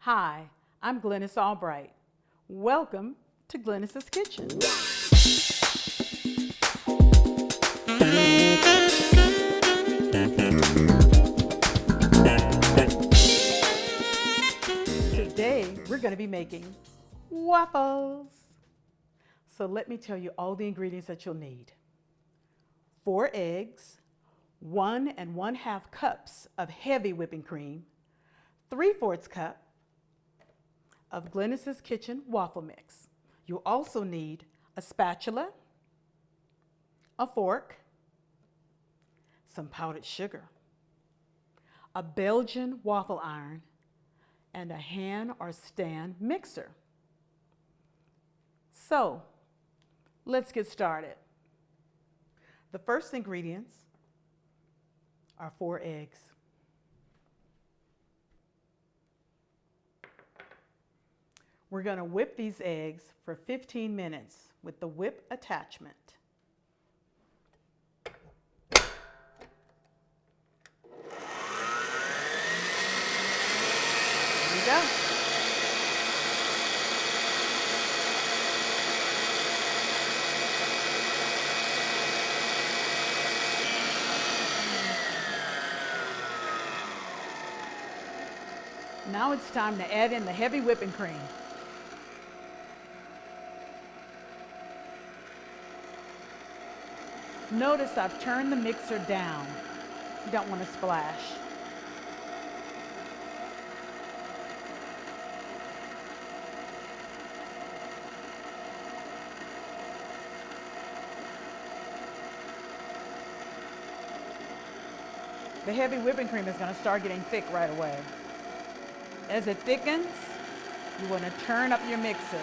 Hi, I'm Glynis Albright. Welcome to Glynis's Kitchen. Today, we're going to be making waffles. So let me tell you all the ingredients that you'll need. 4 eggs, 1 1/2 cups of heavy whipping cream, 3/4 cup of Glynis's Kitchen waffle mix. You'll also need a spatula, a fork, some powdered sugar, a Belgian waffle iron, and a hand or stand mixer. So, let's get started. The first ingredients are 4 eggs. We're going to whip these eggs for 15 minutes with the whip attachment. There we go. Now it's time to add in the heavy whipping cream. Notice I've turned the mixer down. You don't want to splash. The heavy whipping cream is going to start getting thick right away. As it thickens, you want to turn up your mixer.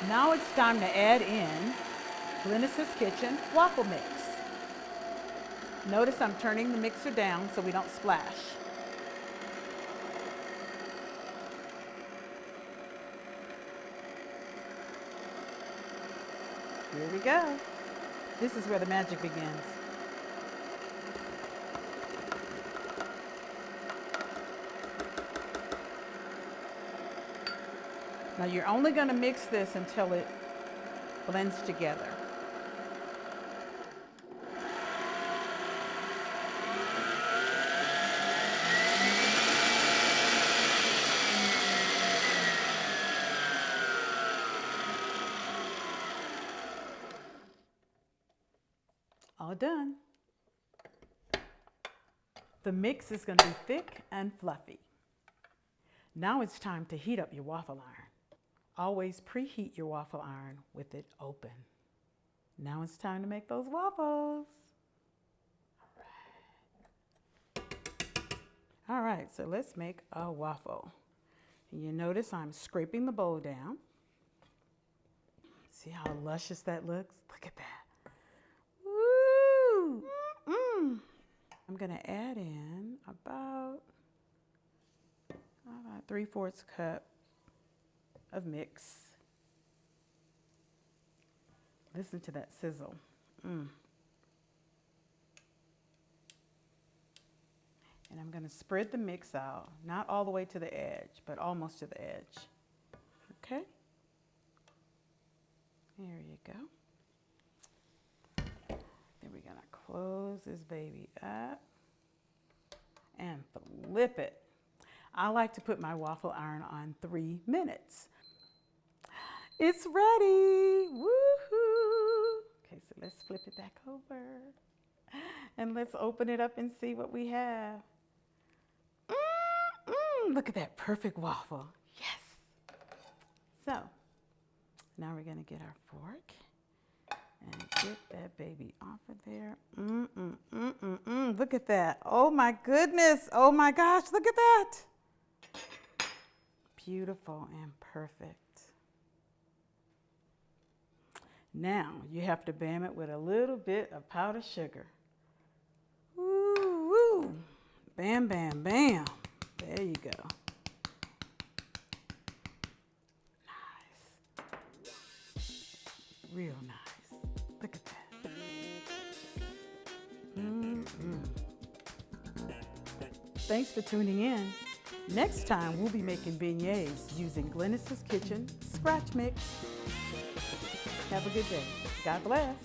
Now it's time to add in Glynis's Kitchen waffle mix. Notice I'm turning the mixer down so we don't splash. Here we go. This is where the magic begins. Now you're only going to mix this until it blends together. All done. The mix is going to be thick and fluffy. Now it's time to heat up your waffle iron. Always preheat your waffle iron with it open. Now it's time to make those waffles. All right, so let's make a waffle. You notice I'm scraping the bowl down. See how luscious that looks? Look at that. Woo! I'm gonna add in about 3/4 cup of mix. Listen to that sizzle. And I'm going to spread the mix out, not all the way to the edge, but almost to the edge. Okay? There you go. Then we're going to close this baby up and flip it. I like to put my waffle iron on 3 minutes. It's ready. Woohoo! Okay, so let's flip it back over. And let's open it up and see what we have. Look at that perfect waffle. Yes. So now we're going to get our fork and get that baby off of there. Look at that. Oh my goodness. Oh my gosh. Look at that. Beautiful and perfect. Now you have to bam it with a little bit of powdered sugar. Woo, woo. Bam, bam, bam. There you go. Nice. Real nice. Look at that. Thanks for tuning in. Next time we'll be making beignets using Glynis Kitchen Scratch Mix. Have a good day. God bless.